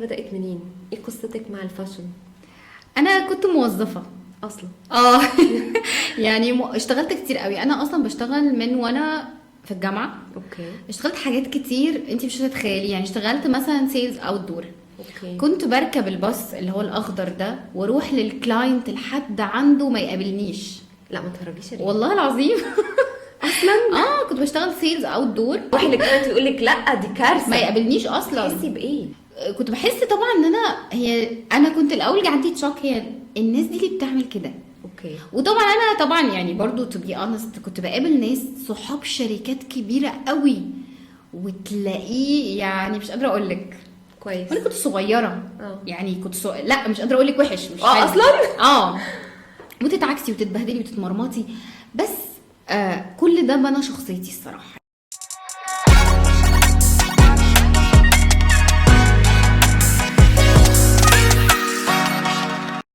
بدأت منين؟ ايه قصتك مع الفاشن انا كنت موظفه اصلا؟ اه يعني اشتغلت كتير قوي. انا اصلا بشتغل من وانا في الجامعه. اوكي. اشتغلت حاجات كتير انت مش هتتخيلي. يعني اشتغلت مثلا سيلز اوت دور. اوكي. كنت بركب الباص اللي هو الاخضر ده واروح للكلاينت لحد عنده ما يقابلنيش. لا ما تهرجيش يا ريم. والله العظيم. اصلا كنت بشتغل سيلز اوت دور. واحد اللي كانت يقول لك لا دي كارثه، ما يقابلنيش اصلا. تحسي بايه؟ كنت بحس طبعا ان انا كنت الاول عندي شوك. هي الناس دي اللي بتعمل كده. اوكي. وطبعا انا طبعا يعني برضو to be honest كنت بقابل ناس صحاب شركات كبيره قوي وتلاقيه يعني مش قادره اقول لك. كويس. وانا كنت صغيره. اه. يعني كنت لا مش قادره اقول لك وحش مش حلو. اصلا وتتعكسي وتتبهدلي وتتمرمطي. بس كل ده بنى شخصيتي الصراحه.